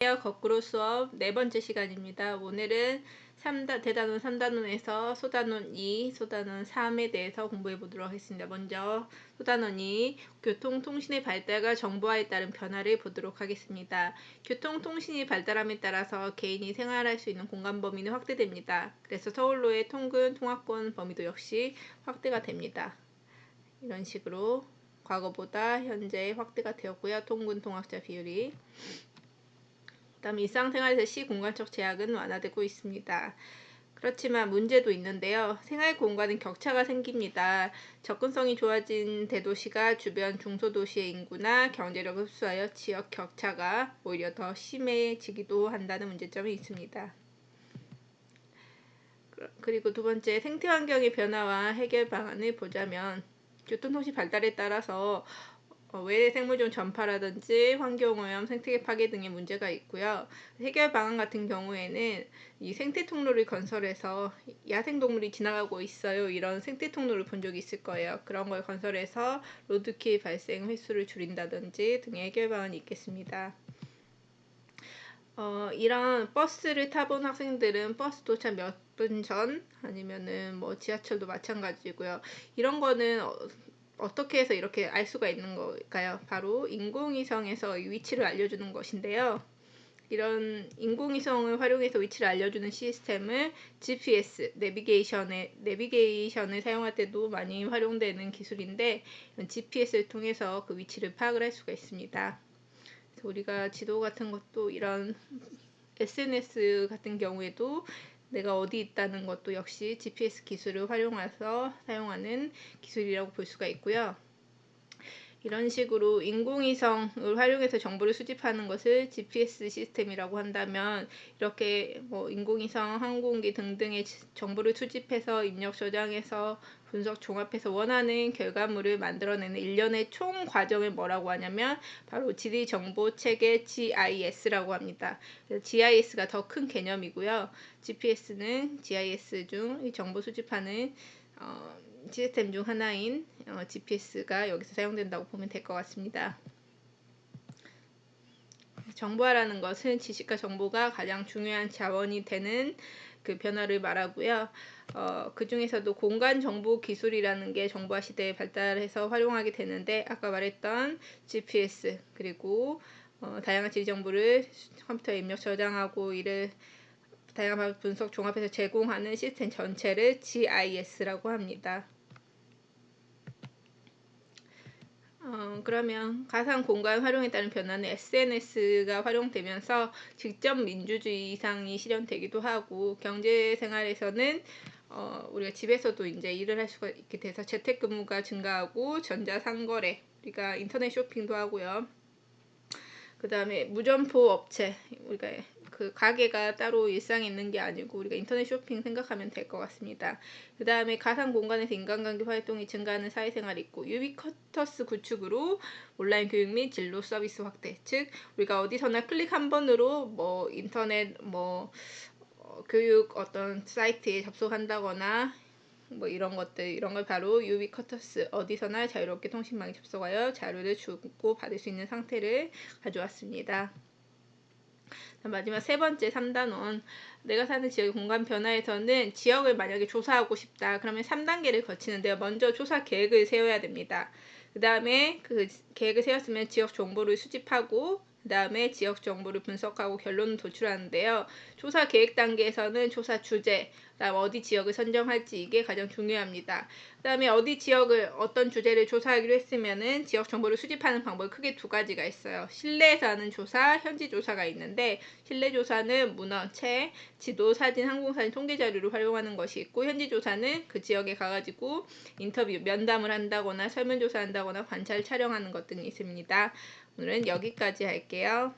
거꾸로 수업 네 번째 시간입니다. 오늘은 대단원 3단원에서 소단원 2, 소단원 3에 대해서 공부해 보도록 하겠습니다. 먼저 소단원 2, 교통통신의 발달과 정보화에 따른 변화를 보도록 하겠습니다. 교통통신이 발달함에 따라서 개인이 생활할 수 있는 공간 범위는 확대됩니다. 그래서 서울로의 통근, 통합권 범위도 역시 확대가 됩니다. 이런 식으로 과거보다 현재 확대가 되었고요. 통근, 통학자 비율이. 그다음에 일상생활에서 시공간적 제약은 완화되고 있습니다. 그렇지만 문제도 있는데요. 생활 공간은 격차가 생깁니다. 접근성이 좋아진 대도시가 주변 중소도시의 인구나 경제력을 흡수하여 지역 격차가 오히려 더 심해지기도 한다는 문제점이 있습니다. 그리고 두 번째, 생태환경의 변화와 해결 방안을 보자면 교통통신 발달에 따라서 외래 생물종 전파라든지 환경오염, 생태계 파괴 등의 문제가 있고요. 해결 방안 같은 경우에는 이 생태 통로를 건설해서 야생동물이 지나가고 있어요. 이런 생태 통로를 본 적이 있을 거예요. 그런 걸 건설해서 로드킬 발생 횟수를 줄인다든지 등의 해결 방안이 있겠습니다. 이런 버스를 타본 학생들은 버스 도착 몇 분 전 아니면은 뭐 지하철도 마찬가지고요. 이런 거는 어떻게 해서 이렇게 알 수가 있는 걸까요? 바로 인공위성에서 위치를 알려주는 것인데요. 이런 인공위성을 활용해서 위치를 알려주는 시스템을 GPS, 내비게이션을 사용할 때도 많이 활용되는 기술인데 GPS를 통해서 그 위치를 파악을 할 수가 있습니다. 그래서 우리가 지도 같은 것도 이런 SNS 같은 경우에도 내가 어디 있다는 것도 역시 GPS 기술을 활용해서 사용하는 기술이라고 볼 수가 있고요. 이런 식으로 인공위성을 활용해서 정보를 수집하는 것을 GPS 시스템이라고 한다면 이렇게 인공위성, 항공기 등등의 정보를 수집해서 입력 저장해서 분석 종합해서 원하는 결과물을 만들어내는 일련의 총 과정을 뭐라고 하냐면 바로 지리정보체계 GIS라고 합니다. GIS가 더 큰 개념이고요. GPS는 GIS 중 이 정보 수집하는 시스템 중 하나인 GPS가 여기서 사용된다고 보면 될 것 같습니다. 정보화라는 것은 지식과 정보가 가장 중요한 자원이 되는 그 변화를 말하고요. 그 중에서도 공간 정보 기술이라는 게 정보화 시대에 발달해서 활용하게 되는데 아까 말했던 GPS 그리고 다양한 지리 정보를 컴퓨터에 입력 저장하고 이를 다양한 분석 종합해서 제공하는 시스템 전체를 GIS라고 합니다. 그러면 가상 공간 활용에 따른 변화는 SNS가 활용되면서 직접 민주주의 이상이 실현되기도 하고 경제 생활에서는 우리가 집에서도 이제 일을 할 수가 있게 돼서 재택근무가 증가하고 전자상거래 우리가 인터넷 쇼핑도 하고요. 그 다음에 무점포 업체 우리가 그 가게가 따로 일상에 있는 게 아니고 우리가 인터넷 쇼핑 생각하면 될 것 같습니다. 그 다음에 가상 공간에서 인간관계 활동이 증가하는 사회생활이 있고 유비쿼터스 구축으로 온라인 교육 및 진로 서비스 확대 즉 우리가 어디서나 클릭 한 번으로 인터넷 교육 어떤 사이트에 접속한다거나 이런 걸 바로 유비쿼터스 어디서나 자유롭게 통신망에 접속하여 자료를 주고 받을 수 있는 상태를 가져왔습니다. 마지막 세 번째 3단원 내가 사는 지역의 공간 변화에서는 지역을 만약에 조사하고 싶다 그러면 3단계를 거치는데요. 먼저 조사 계획을 세워야 됩니다. 그 다음에 그 계획을 세웠으면 지역 정보를 수집하고 그 다음에 지역 정보를 분석하고 결론을 도출하는데요. 조사 계획 단계에서는 조사 주제, 그다음 어디 지역을 선정할지 이게 가장 중요합니다. 그 다음에 어디 지역을 어떤 주제를 조사하기로 했으면은 지역 정보를 수집하는 방법이 크게 두 가지가 있어요. 실내에서 하는 조사, 현지 조사가 있는데 실내 조사는 문헌, 책, 지도, 사진, 항공사진, 통계 자료를 활용하는 것이 있고 현지 조사는 그 지역에 가가지고 인터뷰, 면담을 한다거나 설문조사한다거나 관찰 촬영하는 것 등이 있습니다. 오늘은 여기까지 할게요.